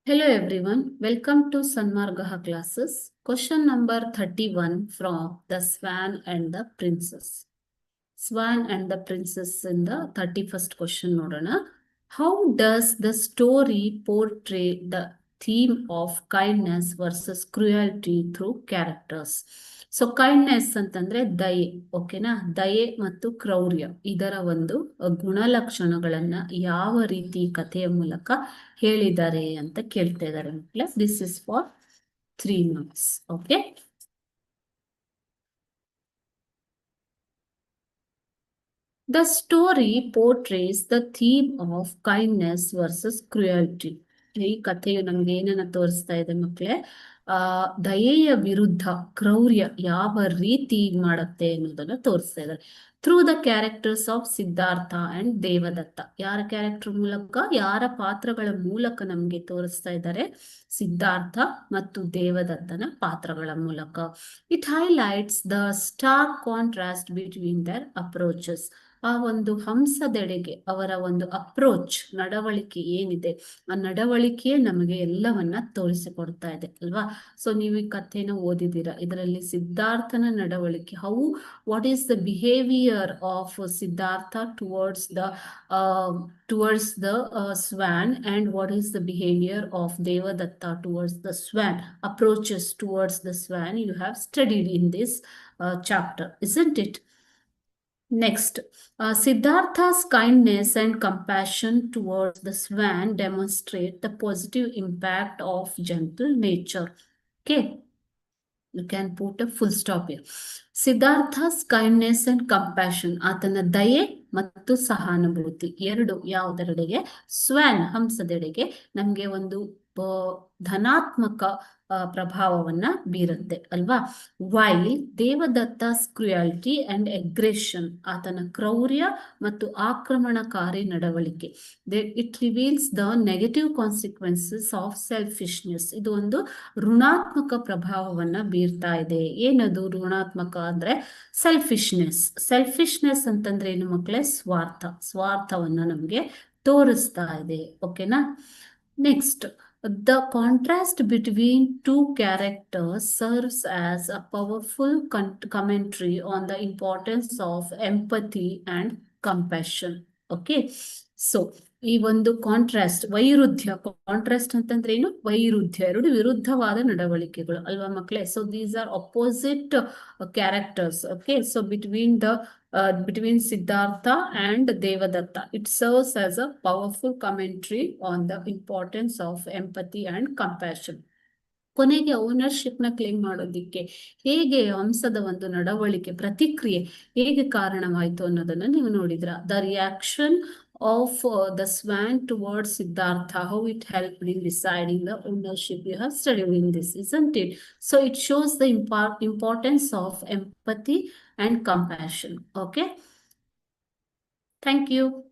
Hello everyone, welcome to Sanmargaha classes. Question number 31 from The Swan and the Princess. Swan and the Princess in the 31st question nodana. How does the story portray the theme of kindness versus cruelty through characters? So kindness ಅಂತಂದ್ರೆ ದಯೆ, ಓಕೆನಾ? ದಯೆ ಮತ್ತು ಕ್ರೌರ್ಯ ಇದರ ಒಂದು ಗುಣಲಕ್ಷಣಗಳನ್ನ ಯಾವ ರೀತಿ ಕಥೆಯ ಮೂಲಕ ಹೇಳಿದ್ದಾರೆ ಅಂತ ಕೇಳ್ತಾ ಇದ್ದಾರೆ ಮಕ್ಕಳೇ. This is for 3 marks. Okay, the story portrays the theme of kindness versus cruelty. ಈ ಕಥೆಯು ನಮ್ಗೆ ಏನನ್ನ ತೋರಿಸ್ತಾ ಇದೆ ಮಕ್ಕಳೇ? ದಯೆಯ ವಿರುದ್ಧ ಕ್ರೌರ್ಯ ಯಾವ ರೀತಿ ಮಾಡುತ್ತೆ ಅನ್ನೋದನ್ನ ತೋರಿಸ್ತಾ ಇದ್ದಾರೆ. Through the characters of Siddhartha and Devadatta. ಯಾರ ಕ್ಯಾರೆಕ್ಟರ್ ಮೂಲಕ, ಯಾರ ಪಾತ್ರಗಳ ಮೂಲಕ ನಮ್ಗೆ ತೋರಿಸ್ತಾ ಇದ್ದಾರೆ? ಸಿದ್ಧಾರ್ಥ ಮತ್ತು ದೇವದತ್ತನ ಪಾತ್ರಗಳ ಮೂಲಕ. It highlights the stark contrast between their approaches. ಆ ಒಂದು ಹಂಸದೆಡೆಗೆ ಅವರ ಒಂದು ಅಪ್ರೋಚ್, ನಡವಳಿಕೆ ಏನಿದೆ, ಆ ನಡವಳಿಕೆ ನಮಗೆ ಎಲ್ಲವನ್ನ ತೋರಿಸಿಕೊಡ್ತಾ ಇದೆ ಅಲ್ವಾ? ಸೊ ನೀವು ಈ ಕಥೆನ ಓದಿದ್ದೀರಾ. ಇದರಲ್ಲಿ ಸಿದ್ಧಾರ್ಥನ ನಡವಳಿಕೆ, what is the behaviour of Siddhartha towards the swan and what is the behaviour of Devadatta towards the swan, approaches towards the swan you have studied in this chapter, isn't it? Next, Siddhartha's kindness and compassion towards the swan demonstrate the positive impact of gentle nature. Okay, you can put a full stop here. Siddhartha's kindness and compassion, ಆತನ ದಯೆ ಮತ್ತು ಸಹಾನುಭೂತಿ ಎರಡು ಯಾವುದರೆಡೆಗೆ? ಸ್ವಾನ್, ಹಂಸದೆಡೆಗೆ ನಮ್ಗೆ ಒಂದು ಧನಾತ್ಮಕ ಪ್ರಭಾವವನ್ನ ಬೀರುತ್ತೆ ಅಲ್ವಾ? ವೈಲ್ ದೇವದತ್ತಾಸ್ ಕ್ರುಯಾಲಿಟಿ ಅಂಡ್ ಅಗ್ರೆಷನ್, ಆತನ ಕ್ರೌರ್ಯ ಮತ್ತು ಆಕ್ರಮಣಕಾರಿ ನಡವಳಿಕೆ, it reveals the negative consequences of selfishness. ಇದು ಒಂದು ಋಣಾತ್ಮಕ ಪ್ರಭಾವವನ್ನ ಬೀರ್ತಾ ಇದೆ. ಏನದು ಋಣಾತ್ಮಕ ಅಂದ್ರೆ? ಸೆಲ್ಫಿಶ್ನೆಸ್. ಸೆಲ್ಫಿಶ್ನೆಸ್ ಅಂತಂದ್ರೆ ಏನು ಮಕ್ಕಳೇ? ಸ್ವಾರ್ಥವನ್ನ ನಮ್ಗೆ ತೋರಿಸ್ತಾ ಇದೆ. ಓಕೆನಾ? Next, the contrast between two characters serves as a powerful commentary on the importance of empathy and compassion. Okay, so ಈ ಒಂದು ಕಾಂಟ್ರಾಸ್ಟ್, ವೈರುಧ್ಯ. ಕಾಂಟ್ರಾಸ್ಟ್ ಅಂತಂದ್ರೆ ಏನು? ವೈರುಧ್ಯ, ಎರಡು ವಿರುದ್ಧವಾದ ನಡವಳಿಕೆಗಳು ಅಲ್ವಾ ಮಕ್ಕಳೇ? So these are opposite characters. Okay, so between Siddhartha and Devadatta, it serves as a powerful commentary on the importance of empathy and compassion. ಕೊನೆಗೆ ಓನರ್ಶಿಪ್ ನ ಕ್ಲೇಮ್ ಮಾಡೋದಿಕ್ಕೆ ಹೇಗೆ ಹಂಸದ ಒಂದು ನಡವಳಿಕೆ, ಪ್ರತಿಕ್ರಿಯೆ ಹೇಗೆ ಕಾರಣವಾಯಿತು ಅನ್ನೋದನ್ನ ನೀವು ನೋಡಿದ್ರ. The reaction of the swan towards Siddhartha, how it helped in deciding the ownership. You have studied in this, isn't it? So it shows the importance of empathy and compassion. Okay, thank you.